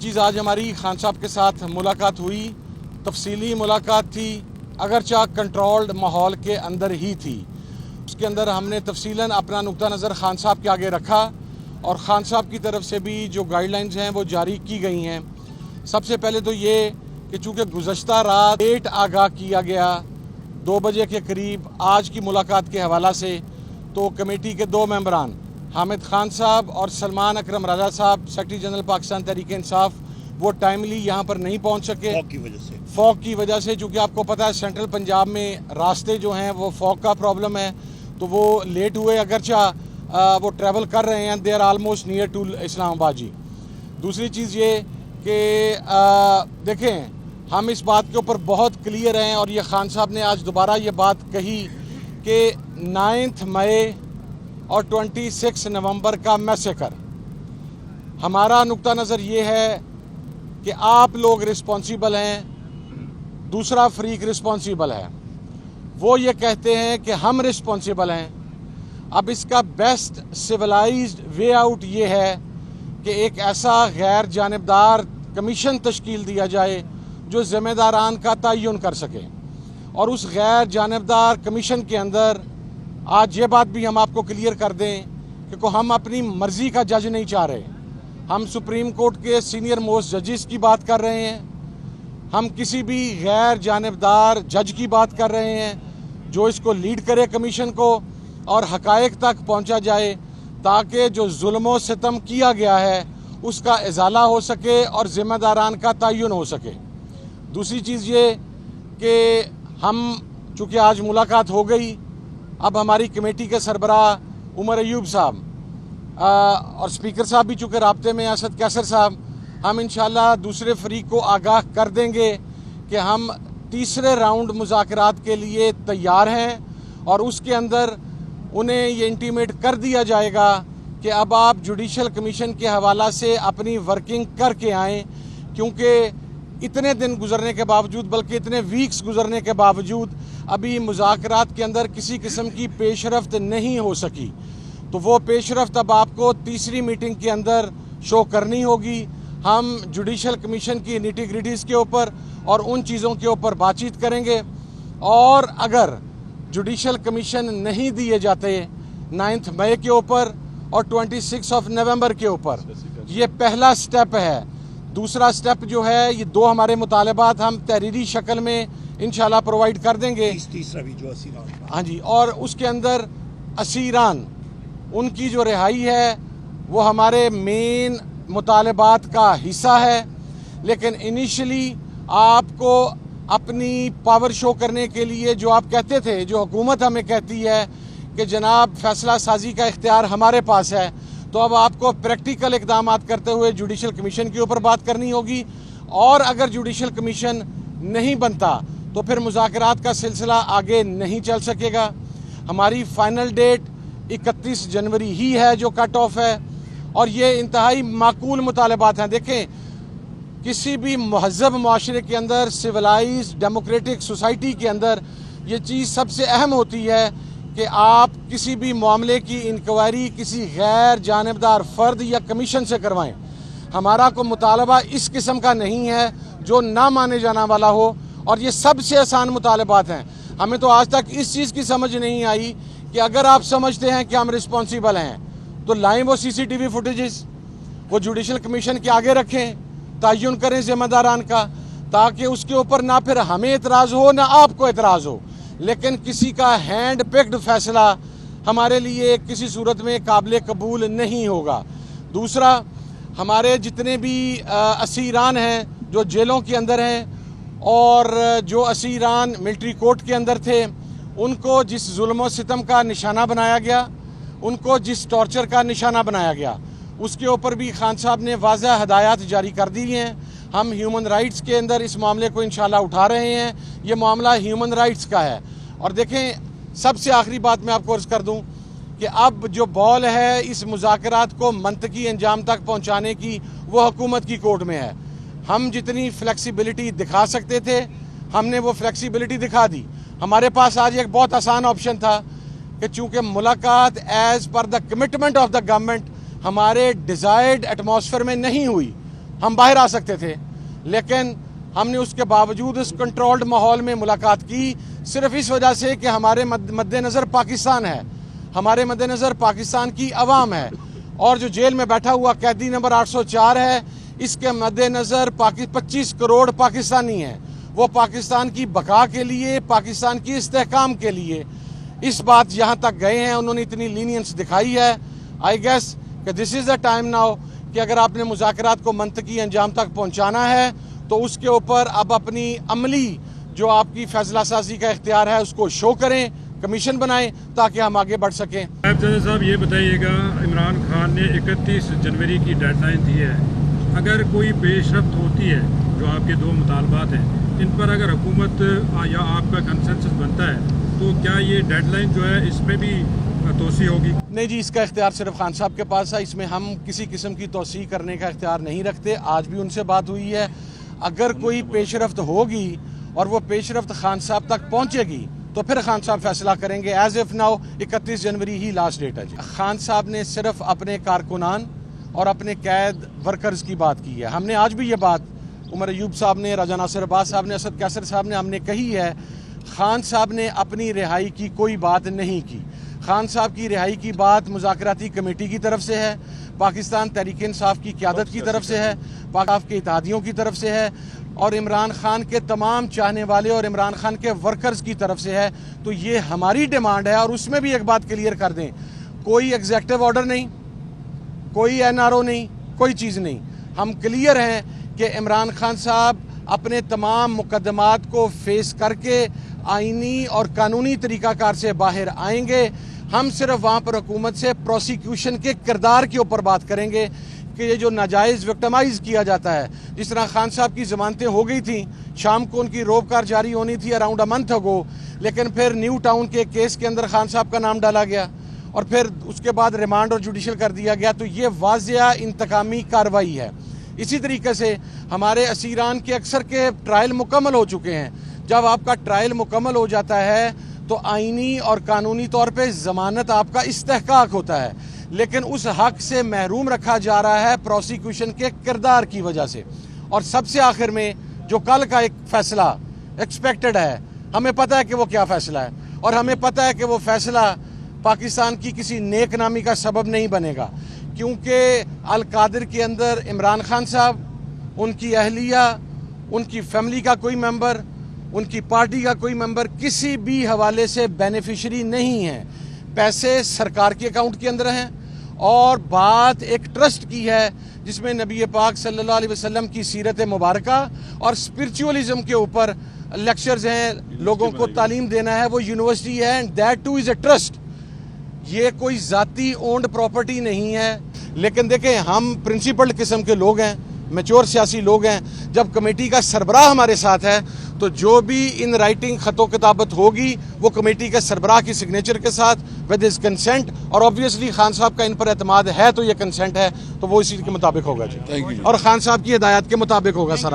چیز آج ہماری خان صاحب کے ساتھ ملاقات ہوئی تفصیلی ملاقات تھی، اگرچہ کنٹرولڈ ماحول کے اندر ہی تھی۔ اس کے اندر ہم نے تفصیلاً اپنا نقطہ نظر خان صاحب کے آگے رکھا اور خان صاحب کی طرف سے بھی جو گائیڈ لائنز ہیں وہ جاری کی گئی ہیں۔ سب سے پہلے تو یہ کہ چونکہ گزشتہ رات ڈیٹ آگاہ کیا گیا 2 بجے کے قریب آج کی ملاقات کے حوالہ سے، تو کمیٹی کے 2 ممبران حامد خان صاحب اور سلمان اکرم رضا صاحب سیکرٹری جنرل پاکستان تحریک انصاف وہ ٹائملی یہاں پر نہیں پہنچ سکے فوگ کی وجہ سے، چونکہ آپ کو پتہ ہے سینٹرل پنجاب میں راستے جو ہیں وہ فوگ کا پرابلم ہے، تو وہ لیٹ ہوئے، اگرچہ وہ ٹریول کر رہے ہیں، they are almost near to Islamabad ji. دوسری چیز یہ کہ دیکھیں ہم اس بات کے اوپر بہت کلیئر ہیں اور یہ خان صاحب نے آج دوبارہ یہ بات کہی کہ 9 مئی اور 26 نومبر کا میسیکر، ہمارا نقطہ نظر یہ ہے کہ آپ لوگ رسپانسیبل ہیں، دوسرا فریق رسپانسیبل ہے، وہ یہ کہتے ہیں کہ ہم رسپانسیبل ہیں۔ اب اس کا بیسٹ سویلائزڈ وے آؤٹ یہ ہے کہ ایک ایسا غیر جانبدار کمیشن تشکیل دیا جائے جو ذمہ داران کا تعین کر سکے، اور اس غیر جانبدار کمیشن کے اندر آج یہ بات بھی ہم آپ کو کلیئر کر دیں کہ ہم اپنی مرضی کا جج نہیں چاہ رہے، ہم سپریم کورٹ کے سینئر موسٹ ججز کی بات کر رہے ہیں، ہم کسی بھی غیر جانبدار جج کی بات کر رہے ہیں جو اس کو لیڈ کرے کمیشن کو اور حقائق تک پہنچا جائے تاکہ جو ظلم و ستم کیا گیا ہے اس کا ازالہ ہو سکے اور ذمہ داران کا تعین ہو سکے۔ دوسری چیز یہ کہ ہم چونکہ آج ملاقات ہو گئی، اب ہماری کمیٹی کے سربراہ عمر ایوب صاحب اور اسپیکر صاحب بھی چونکہ رابطے میں اسد کیسر صاحب، ہم انشاءاللہ دوسرے فریق کو آگاہ کر دیں گے کہ ہم تیسرے راؤنڈ مذاکرات کے لیے تیار ہیں، اور اس کے اندر انہیں یہ انٹیمیٹ کر دیا جائے گا کہ اب آپ جوڈیشل کمیشن کے حوالہ سے اپنی ورکنگ کر کے آئیں، کیونکہ اتنے دن گزرنے کے باوجود، بلکہ اتنے ویکس گزرنے کے باوجود ابھی مذاکرات کے اندر کسی قسم کی پیش رفت نہیں ہو سکی، تو وہ پیش رفت اب آپ کو تیسری میٹنگ کے اندر شو کرنی ہوگی۔ ہم جوڈیشل کمیشن کی نیٹی گریٹیز کے اوپر اور ان چیزوں کے اوپر بات چیت کریں گے، اور اگر جوڈیشل کمیشن نہیں دیے جاتے 9 مئی کے اوپر اور 26 نومبر کے اوپر، یہ پہلا سٹیپ ہے۔ دوسرا سٹیپ جو ہے، یہ 2 ہمارے مطالبات ہم تحریری شکل میں انشاءاللہ پرووائڈ کر دیں گے، تیسرا بھی جو اسیران، ہاں جی، اور اس کے اندر اسیران ان کی جو رہائی ہے وہ ہمارے مین مطالبات کا حصہ ہے، لیکن انیشلی آپ کو اپنی پاور شو کرنے کے لیے جو آپ کہتے تھے، جو حکومت ہمیں کہتی ہے کہ جناب فیصلہ سازی کا اختیار ہمارے پاس ہے، تو اب آپ کو پریکٹیکل اقدامات کرتے ہوئے جوڈیشل کمیشن کے اوپر بات کرنی ہوگی، اور اگر جوڈیشل کمیشن نہیں بنتا تو پھر مذاکرات کا سلسلہ آگے نہیں چل سکے گا۔ ہماری فائنل ڈیٹ 31 جنوری ہی ہے جو کٹ آف ہے، اور یہ انتہائی معقول مطالبات ہیں۔ دیکھیں کسی بھی مہذب معاشرے کے اندر، سویلائز ڈیموکریٹک سوسائٹی کے اندر یہ چیز سب سے اہم ہوتی ہے کہ آپ کسی بھی معاملے کی انکوائری کسی غیر جانبدار فرد یا کمیشن سے کروائیں۔ ہمارا کوئی مطالبہ اس قسم کا نہیں ہے جو نہ مانے جانا والا ہو، اور یہ سب سے آسان مطالبات ہیں۔ ہمیں تو آج تک اس چیز کی سمجھ نہیں آئی کہ اگر آپ سمجھتے ہیں کہ ہم رسپانسیبل ہیں تو لائیں وہ CCTV فوٹیجز، وہ جوڈیشل کمیشن کے آگے رکھیں، تعین کریں ذمہ داران کا، تاکہ اس کے اوپر نہ پھر ہمیں اعتراض ہو نہ آپ کو اعتراض ہو، لیکن کسی کا ہینڈ پکڈ فیصلہ ہمارے لیے کسی صورت میں قابل قبول نہیں ہوگا۔ دوسرا، ہمارے جتنے بھی اسیران ہیں جو جیلوں کے اندر ہیں، اور جو اسیران ملٹری کورٹ کے اندر تھے، ان کو جس ظلم و ستم کا نشانہ بنایا گیا، ان کو جس ٹارچر کا نشانہ بنایا گیا، اس کے اوپر بھی خان صاحب نے واضح ہدایات جاری کر دی ہیں۔ ہم ہیومن رائٹس کے اندر اس معاملے کو انشاءاللہ اٹھا رہے ہیں، یہ معاملہ ہیومن رائٹس کا ہے۔ اور دیکھیں سب سے آخری بات میں آپ کو عرض کر دوں کہ اب جو بال ہے اس مذاکرات کو منطقی انجام تک پہنچانے کی، وہ حکومت کی کورٹ میں ہے۔ ہم جتنی فلیکسیبلٹی دکھا سکتے تھے ہم نے وہ فلیکسیبلٹی دکھا دی۔ ہمارے پاس آج ایک بہت آسان آپشن تھا کہ چونکہ ملاقات as per the commitment of the government ہمارے ڈیزائرڈ ایٹماسفیئر میں نہیں ہوئی، ہم باہر آ سکتے تھے، لیکن ہم نے اس کے باوجود اس کنٹرولڈ ماحول میں ملاقات کی، صرف اس وجہ سے کہ ہمارے مد نظر پاکستان ہے، ہمارے مد نظر پاکستان کی عوام ہے، اور جو جیل میں بیٹھا ہوا قیدی نمبر 804 ہے، اس کے مد نظر 25 کروڑ پاکستانی ہیں۔ وہ پاکستان کی بقا کے لیے، پاکستان کی استحکام کے لیے اس بات یہاں تک گئے ہیں، انہوں نے اتنی لینینس دکھائی ہے۔ آئی گیس کہ دس از دا ٹائم ناؤ کہ اگر آپ نے مذاکرات کو منطقی انجام تک پہنچانا ہے تو اس کے اوپر اب اپنی عملی جو آپ کی فیصلہ سازی کا اختیار ہے اس کو شو کریں، کمیشن بنائیں تاکہ ہم آگے بڑھ سکیں۔ نائب جج صاحب یہ بتائیے گا، عمران خان نے 31 جنوری کی ڈیڈ لائن دی ہے، اگر کوئی پیش رفت ہوتی ہے جو آپ کے 2 مطالبات ہیں ان پر اگر حکومت یا آپ کا کنسنسس بنتا ہے تو کیا یہ ڈیڈ لائن جو ہے اس میں بھی توسیع ہوگی؟ نہیں جی، اس کا اختیار صرف خان صاحب کے پاس ہے، اس میں ہم کسی قسم کی توسیع کرنے کا اختیار نہیں رکھتے۔ آج بھی ان سے بات ہوئی ہے، اگر کوئی پیش رفت ہوگی اور وہ پیش رفت خان صاحب تک پہنچے گی تو پھر خان صاحب فیصلہ کریں گے۔ ایز اف ناؤ 31 جنوری ہی لاسٹ ڈیٹ ہے جی۔ خان صاحب نے صرف اپنے کارکنان اور اپنے قید ورکرز کی بات کی ہے۔ ہم نے آج بھی یہ بات عمر ایوب صاحب نے، راجہ ناصر عباس صاحب نے، اسد کیسر صاحب نے ہم نے کہی ہے، خان صاحب نے اپنی رہائی کی کوئی بات نہیں کی۔ خان صاحب کی رہائی کی بات مذاکراتی کمیٹی کی طرف سے ہے، پاکستان تحریک انصاف کی قیادت کی طرف سے ہے، پاک کے اتحادیوں کی طرف سے ہے، اور عمران خان کے تمام چاہنے والے اور عمران خان کے ورکرز کی طرف سے ہے۔ تو یہ ہماری ڈیمانڈ ہے، اور اس میں بھی ایک بات کلیئر کر دیں، کوئی ایگزیکٹو آرڈر نہیں، کوئی NRO نہیں، کوئی چیز نہیں۔ ہم کلیئر ہیں کہ عمران خان صاحب اپنے تمام مقدمات کو فیس کر کے آئینی اور قانونی طریقہ کار سے باہر آئیں گے۔ ہم صرف وہاں پر حکومت سے پروسیکیوشن کے کردار کے اوپر بات کریں گے کہ یہ جو ناجائز وکٹمائز کیا جاتا ہے، جس طرح خان صاحب کی ضمانتیں ہو گئی تھیں، شام کو ان کی روب کار جاری ہونی تھی اراؤنڈ اے منتھ اگو، لیکن پھر نیو ٹاؤن کے کیس کے اندر خان صاحب کا نام ڈالا گیا اور پھر اس کے بعد ریمانڈ اور جوڈیشل کر دیا گیا، تو یہ واضح انتقامی کارروائی ہے۔ اسی طریقے سے ہمارے اسیران کے اکثر کے ٹرائل مکمل ہو چکے ہیں۔ جب آپ کا ٹرائل مکمل ہو جاتا ہے تو آئینی اور قانونی طور پہ ضمانت آپ کا استحقاق ہوتا ہے، لیکن اس حق سے محروم رکھا جا رہا ہے پروسیکیوشن کے کردار کی وجہ سے۔ اور سب سے آخر میں جو کل کا ایک فیصلہ ایکسپیکٹڈ ہے، ہمیں پتہ ہے کہ وہ کیا فیصلہ ہے، اور ہمیں پتہ ہے کہ وہ فیصلہ پاکستان کی کسی نیک نامی کا سبب نہیں بنے گا، کیونکہ القادر کے اندر عمران خان صاحب، ان کی اہلیہ، ان کی فیملی کا کوئی ممبر، ان کی پارٹی کا کوئی ممبر کسی بھی حوالے سے بینیفیشری نہیں ہے۔ پیسے سرکار کے اکاؤنٹ کے اندر ہیں، اور بات ایک ٹرسٹ کی ہے جس میں نبی پاک صلی اللہ علیہ وسلم کی سیرت مبارکہ اور اسپرچولیزم کے اوپر لیکچرز ہیں، لوگوں کو تعلیم دینا ہے، وہ یونیورسٹی ہے، and that two is a trust. یہ کوئی ذاتی اونڈ پراپرٹی نہیں ہے۔ لیکن دیکھیں، ہم پرنسپلڈ قسم کے لوگ ہیں، میچور سیاسی لوگ ہیں۔ جب کمیٹی کا سربراہ ہمارے ساتھ ہے تو جو بھی ان رائٹنگ خط و کتابت ہوگی وہ کمیٹی کے سربراہ کی سگنیچر کے ساتھ ود ہز کنسنٹ، اور obviously خان صاحب کا ان پر اعتماد ہے تو یہ کنسنٹ ہے تو وہ اسی کے مطابق ہوگا جی، اور خان صاحب کی ہدایات کے مطابق ہوگا سارا۔